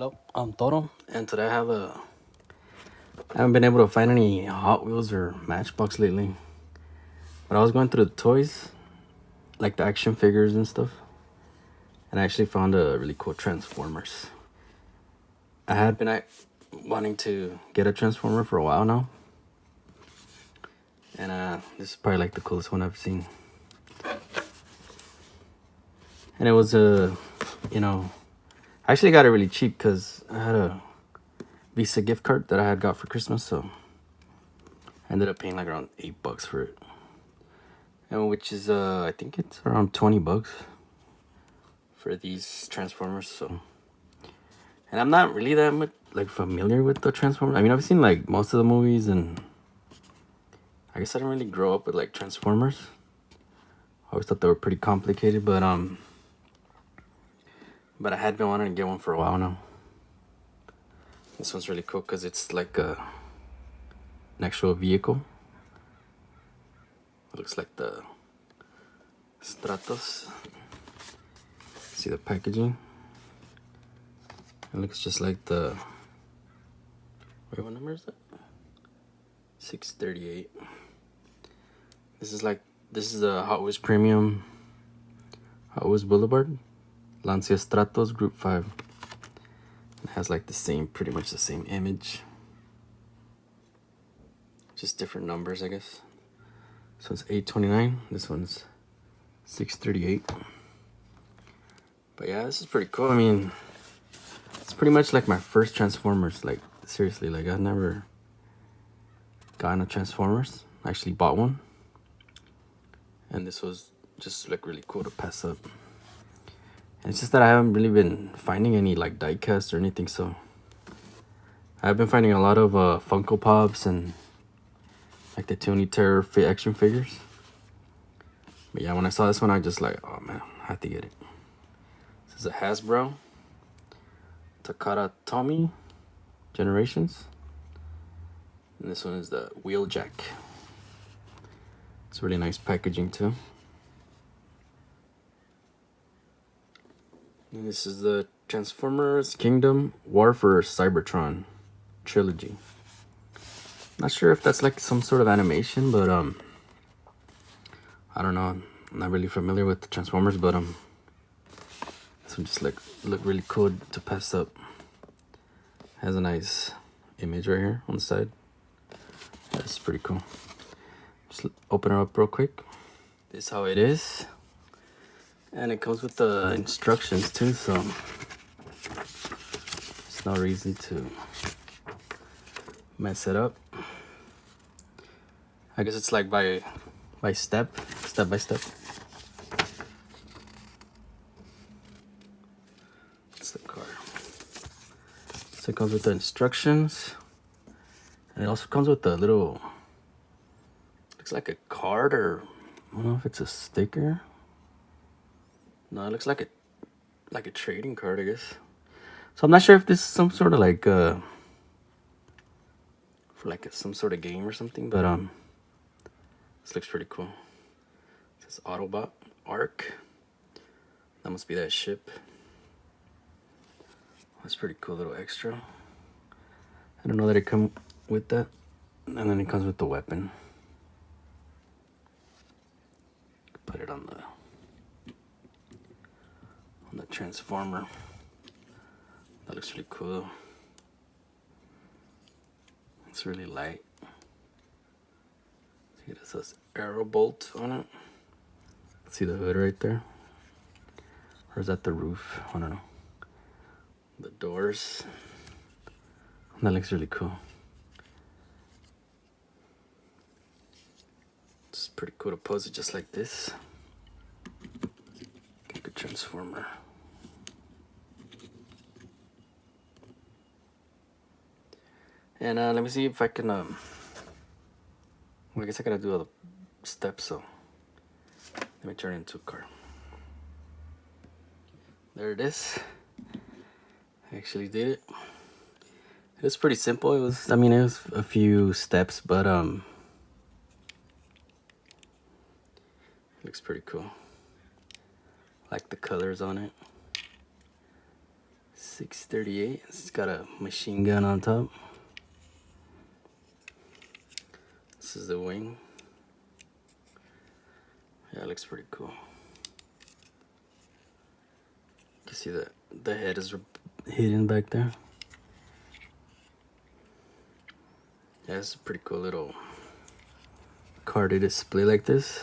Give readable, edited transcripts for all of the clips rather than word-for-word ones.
Hello, I'm Toro, and today I haven't been able to find any Hot Wheels or Matchbox lately. But I was going through the toys, like the action figures and stuff, and I actually found a really cool Transformers. I had been wanting to get a Transformer for a while now, and this is probably like the coolest one I've seen. And it was I actually got it really cheap because I had a Visa gift card that I had got for Christmas, so I ended up paying like around $8 for it. And which is I think it's around $20 for these Transformers. So, and I'm not really that much like familiar with the Transformers. I mean, I've seen like most of the movies, and I guess I didn't really grow up with like Transformers. I always thought they were pretty complicated, but I had been wanting to get one for a while now. This one's really cool because it's like an actual vehicle. It looks like the Stratos. See the packaging? It looks just like the... Wait, what number is that? 638. This is the Hot Wheels Premium Hot Wheels Boulevard Lancia Stratos Group 5. It has like pretty much the same image, just different numbers, I guess. So it's 829. This one's 638. But yeah, this is pretty cool. I mean, it's pretty much like my first Transformers. Like, seriously, like I've never gotten a Transformers. I actually bought one, and this was just like really cool to pass up. And it's just that I haven't really been finding any like diecast or anything, so I've been finding a lot of Funko Pops and like the Tony Terror action figures. But yeah, when I saw this one, I just like, oh man, I have to get it. This is a Hasbro Takara Tomy Generations, and this one is the Wheeljack. It's really nice packaging too. And this is the Transformers Kingdom War for Cybertron trilogy. Not sure if that's like some sort of animation, but I don't know. I'm not really familiar with the Transformers, but this one just look really cool to pass up. Has a nice image right here on the side. That's pretty cool. Just open it up real quick. This is how it is. And it comes with the instructions too, so there's no reason to mess it up. I guess it's like by step by step. That's the car. So it comes with the instructions, and it also comes with a little, looks like a card, or I don't know if it's a sticker. No, it looks like a trading card, I guess. So I'm not sure if this is some sort of like for like some sort of game or something, but this looks pretty cool. It says Autobot Arc. That must be that ship. That's pretty cool little extra. I don't know that it comes with that. And then it comes with the weapon. Put it on the Transformer. That looks really cool. It's really light. See, it says Arrow Bolt on it. See the hood right there? Or is that the roof? I don't know. The doors. That looks really cool. It's pretty cool to pose it just like this. Like a Transformer. And let me see if I can well, I guess I gotta do all the steps, so let me turn it into a car. There it is. I actually did it. It was pretty simple. It was a few steps, but it looks pretty cool. Like the colors on it. 638. It's got a machine gun on top. This is the wing. Yeah, it looks pretty cool. You can see that the head is hidden back there. Yeah, it's a pretty cool little car to display like this.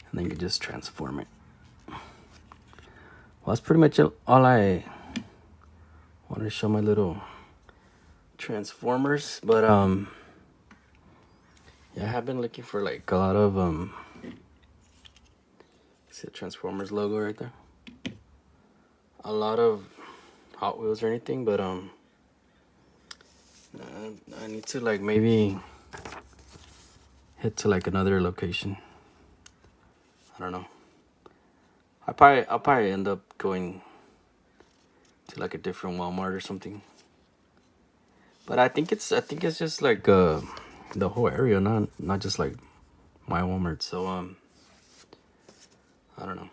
And then you can just transform it. Well, that's pretty much all I wanted to show, my little Transformers. But yeah, I have been looking for like a lot of see the Transformers logo right there? A lot of Hot Wheels or anything, but I need to like maybe head to like another location. I don't know. I'll probably end up going to like a different Walmart or something. But I think it's just like the whole area, not just like my Walmart. So I don't know.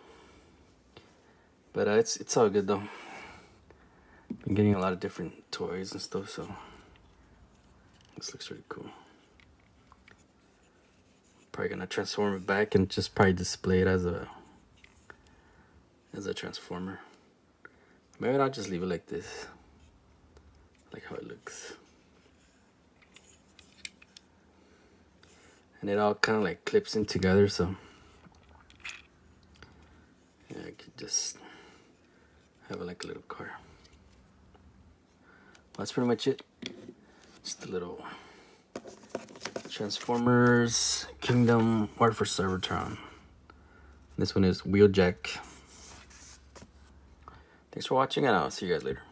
But it's all good though. Been getting a lot of different toys and stuff, so this looks really cool. Probably gonna transform it back and just probably display it as a transformer. Maybe I'll just leave it like this, like how it looks. And it all kind of like clips in together, so yeah, I could just have it like a little car. That's pretty much it. Just a little Transformers Kingdom War for Cybertron. This one is Wheeljack. Thanks for watching, and I'll see you guys later.